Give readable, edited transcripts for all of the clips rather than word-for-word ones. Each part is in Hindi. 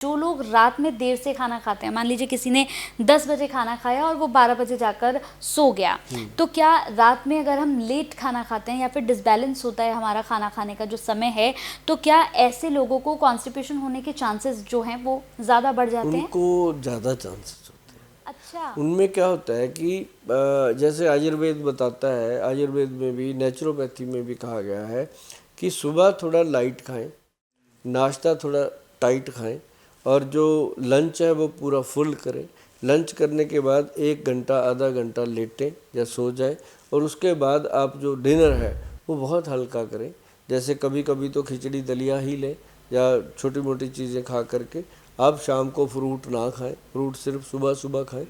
जो लोग रात में देर से खाना खाते हैं, मान लीजिए किसी ने 10 बजे खाना खाया और वो 12 बजे जाकर सो गया, तो क्या रात में अगर हम लेट खाना खाते हैं या फिर डिसबैलेंस होता है हमारा खाना खाने का जो समय है, तो क्या ऐसे लोगों को कॉन्स्टिपेशन होने के चांसेस जो हैं वो ज़्यादा बढ़ जाते हैं? उनको ज़्यादा चांसेस होते हैं। अच्छा। उनमें क्या होता है कि जैसे आयुर्वेद बताता है, आयुर्वेद में भी नेचुरोपैथी में भी कहा गया है कि सुबह थोड़ा लाइट खाएं, नाश्ता थोड़ा टाइट खाएं और जो लंच है वो पूरा फुल करें। लंच करने के बाद 1 घंटा आधा घंटा लेटें या सो जाए और उसके बाद आप जो डिनर है वो बहुत हल्का करें। जैसे कभी कभी तो खिचड़ी दलिया ही लें या छोटी मोटी चीज़ें खा करके आप शाम को फ्रूट ना खाएं, फ्रूट सिर्फ सुबह सुबह खाएं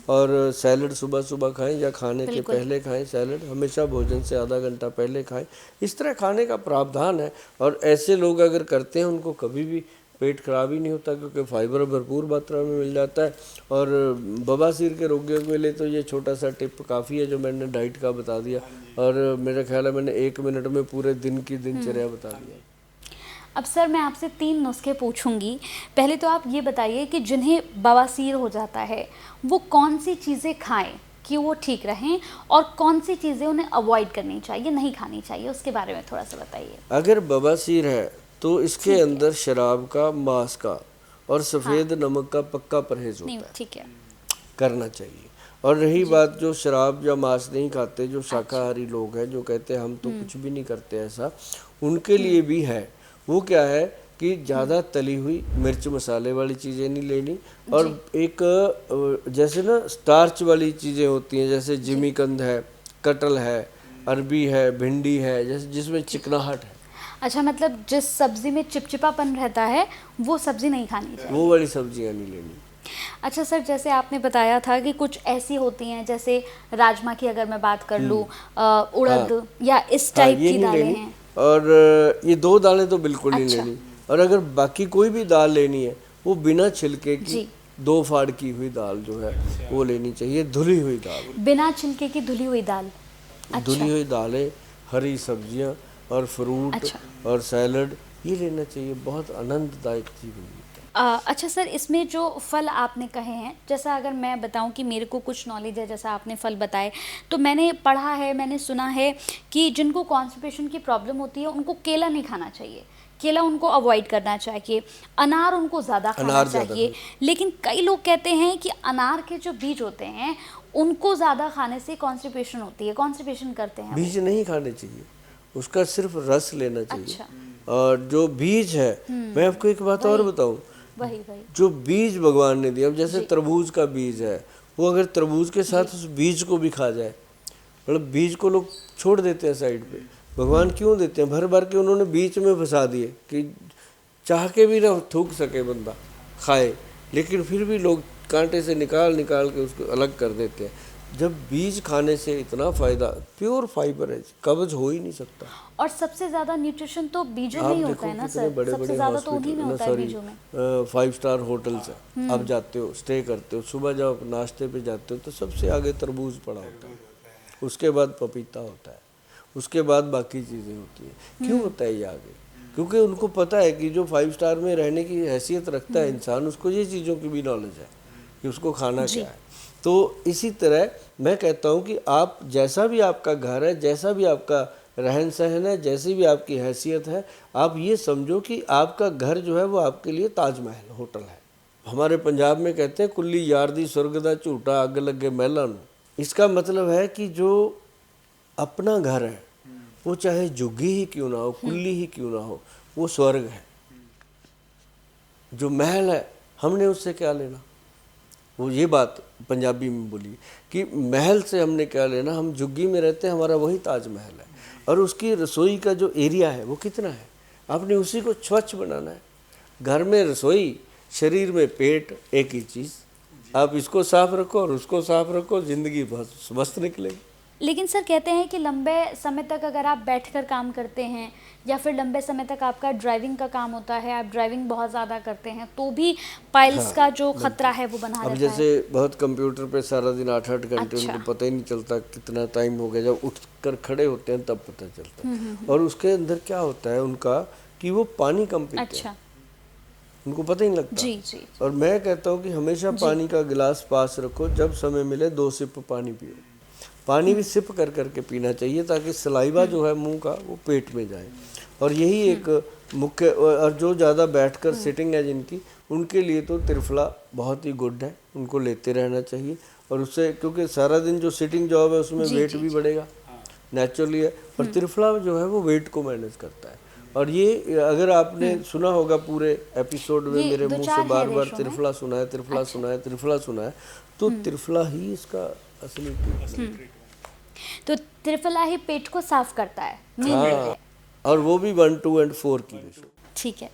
और सैलड सुबह सुबह खाएं या खाने के पहले खाएं। सैलड हमेशा भोजन से आधा घंटा पहले खाएं। इस तरह खाने का प्रावधान है और ऐसे लोग अगर करते हैं उनको कभी भी पेट खराब ही नहीं होता क्योंकि फाइबर भरपूर मात्रा में मिल जाता है। और बवासीर के रोगियों के लिए तो ये छोटा सा टिप काफ़ी है जो मैंने डाइट का बता दिया और मेरा ख्याल है मैंने 1 मिनट में पूरे दिन की दिनचर्या बता दिया। अब सर मैं आपसे 3 नुस्खे पूछूंगी। पहले तो आप ये बताइए कि जिन्हें बवासीर हो जाता है वो कौन सी चीज़ें खाएं कि वो ठीक रहें और कौन सी चीज़ें उन्हें अवॉइड करनी चाहिए, नहीं खानी चाहिए, उसके बारे में थोड़ा सा बताइए। अगर बवासीर है तो इसके अंदर शराब का, मांस का और सफ़ेद नमक का पक्का परहेज नहीं होता है, ठीक है। करना चाहिए। और रही बात जो शराब या मांस नहीं खाते, जो शाकाहारी लोग हैं जो कहते हैं हम तो कुछ भी नहीं करते ऐसा, उनके लिए भी है। वो क्या है कि ज़्यादा तली हुई मिर्च मसाले वाली चीज़ें नहीं लेनी और एक जैसे ना स्टार्च वाली चीज़ें होती हैं जैसे जिमीकंद है, कटहल है, अरबी है, भिंडी है, जैसे जिसमें चिकनाहट है, अच्छा, मतलब जिस सब्जी में चिपचिपापन रहता है वो सब्जी नहीं खानी चाहिए। वो वाली सब्जियां नहीं लेनी। अच्छा सर, जैसे आपने बताया था कि कुछ ऐसी होती हैं जैसे राजमा की अगर मैं बात कर लूँ, उड़द या इस हाँ, टाइप ये की नहीं दालें लेनी हैं। और ये 2 दालें तो बिल्कुल नहीं अच्छा लेनी। और अगर बाकी कोई भी दाल लेनी है वो बिना छिलके की जी, 2 फाड़ की हुई दाल जो है वो लेनी चाहिए, धुली हुई दाल। बिना छिलके की धुली हुई दाल। धुली अच्छा हुई दालें, हरी सब्जियां और फ्रूट अच्छा। और सैलड ये लेना चाहिए, बहुत आनंददायक चीज़ होगी। अच्छा सर, इसमें जो फल आपने कहे हैं, जैसा अगर मैं बताऊं कि मेरे को कुछ नॉलेज है, जैसा आपने फल बताए, तो मैंने पढ़ा है, मैंने सुना है कि जिनको कॉन्स्टिपेशन की प्रॉब्लम होती है उनको केला नहीं खाना चाहिए, केला उनको अवॉइड करना चाहिए, अनार उनको ज़्यादा खाना अनार ज़्यादा चाहिए। लेकिन कई लोग कहते हैं कि अनार के जो बीज होते हैं उनको ज़्यादा खाने से कॉन्स्टिपेशन होती है, कॉन्स्टिपेशन करते हैं वो। बीज नहीं खाने चाहिए, उसका सिर्फ रस लेना चाहिए। अच्छा। और जो बीज है, मैं आपको एक बात और वही बताऊं, वही वही। जो बीज भगवान ने दिया, अब जैसे जी तरबूज का बीज है, वो अगर तरबूज के साथ उस बीज को भी खा जाए, मतलब बीज को लोग छोड़ देते हैं साइड पे, भगवान क्यों देते हैं? भर भर के उन्होंने बीच में फंसा दिए कि चाह के भी ना थूक सके बंदा खाए, लेकिन फिर भी लोग कांटे से निकाल निकाल के उसको अलग कर देते हैं। जब बीज खाने से इतना फायदा, प्योर फाइबर है, कब्ज हो ही नहीं सकता। और सबसे ज्यादा न्यूट्रिशन तो बीजों में आप ही होता देखो है ना कितने सर, बड़े सबसे बड़े ज्यादा तो उन्हीं में हॉस्पिटल ना, होता है सॉरी, बीजों में। 5 स्टार होटल्स है, आप जाते हो, स्टे करते हो, सुबह जब आप नाश्ते पे जाते हो तो सबसे आगे तरबूज पड़ा होता है, उसके बाद पपीता होता है, उसके बाद बाकी चीज़ें होती हैं। क्यों होता है ये आगे? क्योंकि उनको पता है कि जो 5 स्टार में रहने की हैसियत रखता है इंसान, उसको ये चीज़ों की भी नॉलेज है कि उसको खाना क्या जी है। तो इसी तरह मैं कहता हूँ कि आप जैसा भी आपका घर है, जैसा भी आपका रहन सहन है, जैसी भी आपकी हैसियत है, आप ये समझो कि आपका घर जो है वो आपके लिए ताजमहल होटल है। हमारे पंजाब में कहते हैं कुल्ली यार दी स्वर्ग दा झूठा अग लगे महलां नूं। इसका मतलब है कि जो अपना घर है वो चाहे झुग्गी ही क्यों ना हो, कुल्ली ही क्यों ना हो, वो स्वर्ग है। जो महल है हमने उससे क्या लेना? वो ये बात पंजाबी में बोली कि महल से हमने क्या लेना, हम झुग्गी में रहते हैं, हमारा वही ताजमहल है। और उसकी रसोई का जो एरिया है वो कितना है, आपने उसी को स्वच्छ बनाना है। घर में रसोई, शरीर में पेट, एक ही चीज़। आप इसको साफ रखो और उसको साफ रखो, ज़िंदगी बहुत मस्त निकलेगी। लेकिन सर कहते हैं कि लंबे समय तक अगर आप बैठकर काम करते हैं या फिर लंबे समय तक आपका ड्राइविंग का काम होता है, आप ड्राइविंग बहुत ज़्यादा करते हैं, तो भी पाइल्स का जो खतरा है वो बना अब रहता जैसे है। बहुत कंप्यूटर पे सारा दिन 8-8 घंटे, अच्छा। उनको पता ही नहीं चलता कितना टाइम हो गया, जब उठकर खड़े होते हैं तब पता चलता है। और उसके अंदर क्या होता है उनका कि वो पानी कम पीते हैं। अच्छा उनको पता ही नहीं लगता। जी जी। और मैं कहता हूँ कि हमेशा पानी का गिलास पास रखो, जब समय मिले 2 सिप पानी पियो। पानी भी सिप कर करके पीना चाहिए ताकि सलाइवा जो है मुंह का वो पेट में जाए। और यही एक मुख्य, और जो ज़्यादा बैठकर सिटिंग है जिनकी, उनके लिए तो त्रिफला बहुत ही गुड है, उनको लेते रहना चाहिए। और उससे, क्योंकि सारा दिन जो सिटिंग जॉब है उसमें वेट भी बढ़ेगा, नेचुरली है। और त्रिफला जो है वो वेट को मैनेज करता है। और ये अगर आपने सुना होगा पूरे एपिसोड में मेरे मुंह से बार बार त्रिफला सुना है, त्रिफला सुना है, त्रिफला सुना है, तो त्रिफला ही इसका असली ट्रीटमेंट है। तो त्रिफला ही पेट को साफ करता है, मेन ये है। हाँ, और वो भी 1, 2 और 4 की। ठीक है।